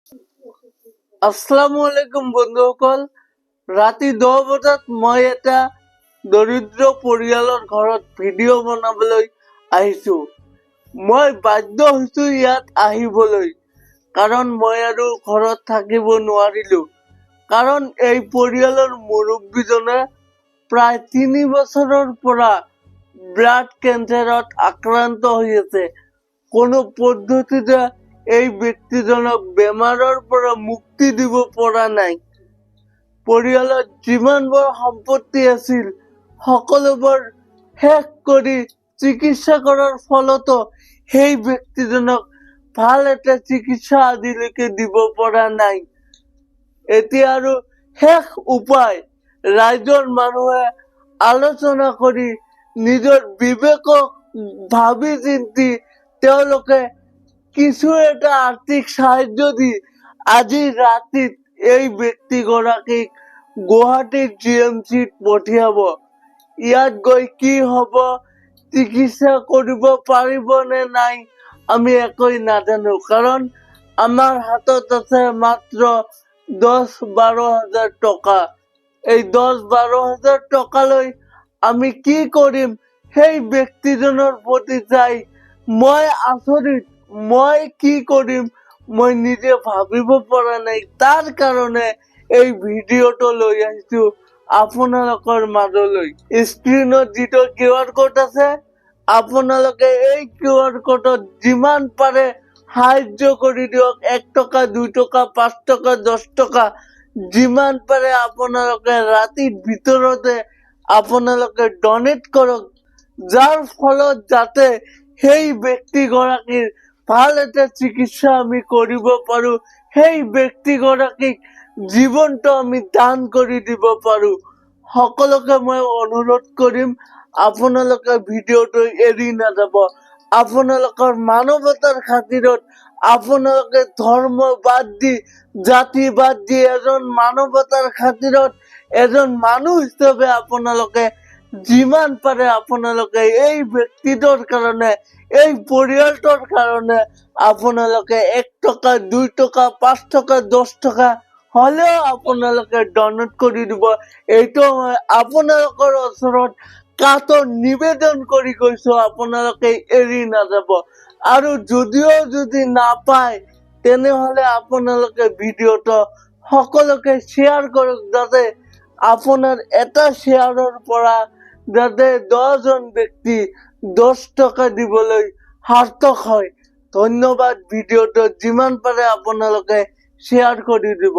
আসসালামু আলাইকুম বন্ধুসকল। ৰাতি 10 বজাত মই এটা দৰিদ্ৰ পৰিয়ালৰ ঘৰত ভিডিঅ' বনাবলৈ আহিছো। মই বাধ্য হৈছো ইয়াত আহিবলৈ, কাৰণ মই আৰু ঘৰত থাকিব নোৱাৰিলো। কাৰণ এই পৰিয়ালৰ মুৰব্বীজনে প্ৰায় 3 বছৰৰ পৰা ব্লাড কেঞ্চাৰত আক্ৰান্ত হৈ আছে। কোনো পদ্ধতিতে এই ব্যক্তিজনক বেমাৰৰ পৰা মুক্তি দিব পৰা নাই। পৰিয়ালত যিমানবোৰ সম্পত্তি আছিল সকলোবোৰ শেষ কৰি চিকিৎসা কৰাৰ ফলতো সেই ব্যক্তিজনক ভাল এটা চিকিৎসা আজিলৈকে দিব পৰা নাই। এতিয়া আৰু শেষ উপায় ৰাইজৰ মানুহে আলোচনা কৰি নিজৰ বিবেকক ভাবি চিন্তি তেওঁলোকে কিছু এটা আৰ্থিক সাহায্য দি আজি ৰাতিত এই ব্যক্তিগৰাকীক গুৱাহাটীৰ GMCত পঠিয়াব। ইয়াত গৈ কি হ'ব, চিকিৎসা কৰিব পাৰিব নে নাই আমি একোই নাজানো, কাৰণ আমাৰ হাতত আছে মাত্ৰ 10-12 হাজাৰ টকা। এই 10-12 হাজাৰ টকালৈ আমি কি কৰিম সেই ব্যক্তিজনৰ প্ৰতি চাই মই আচৰিত। মই কি কৰিম মই নিজে ভাবিব পৰা নাই। তাৰ কাৰণে এই ভিডিঅ'টো লৈ আহিছো আপোনালোকৰ মাজলৈ। স্ক্ৰীনত যিটো QR কোড আছে, আপোনালোকে এই QR কোডত যিমান পাৰে সাহায্য কৰি দিয়ক। 1 টকা, 2 টকা, 5 টকা, 10 টকা যিমান পাৰে আপোনালোকে ৰাতিৰ ভিতৰতে আপোনালোকে ডনেট কৰক, যাৰ ফলত যাতে সেই ব্যক্তিগৰাকীৰ ভাল এটা চিকিৎসা আমি কৰিব পাৰো, সেই ব্যক্তিগৰাকীক জীৱনটো আমি দান কৰি দিব পাৰো। সকলোকে মই অনুৰোধ কৰিম আপোনালোকে ভিডিঅ'টো এৰি নাযাব। আপোনালোকৰ মানৱতাৰ খাতিৰত আপোনালোকে ধৰ্ম বাদ দি, জাতি বাদ দি এজন মানৱতাৰ খাতিৰত এজন মানুহ হিচাপে আপোনালোকে যিমান পাৰে আপোনালোকে এই ব্যক্তিটোৰ কাৰণে, এই পৰিয়ালটোৰ কাৰণে আপোনালোকে 1 টকা, 2 টকা, 5 টকা, 10 টকা হলেও আপোনালোকে ডনেট কৰি দিব। এইটো মই আপোনালোকৰ ওচৰত কাতৰ নিবেদন কৰি গৈছো, আপোনালোকে এৰি নাযাব। আৰু যদিও যদি নাপায় তেনেহলে আপোনালোকে ভিডিঅ'টো সকলোকে শ্বেয়াৰ কৰক, যাতে আপোনাৰ এটা শ্বেয়াৰৰ পৰা যাতে 10 জন ব্যক্তি 10 টকা দিবলৈ সাৰ্থক হয়। ধন্যবাদ। ভিডিঅ'টো যিমান পাৰে আপোনালোকে শ্বেয়াৰ কৰি দিব।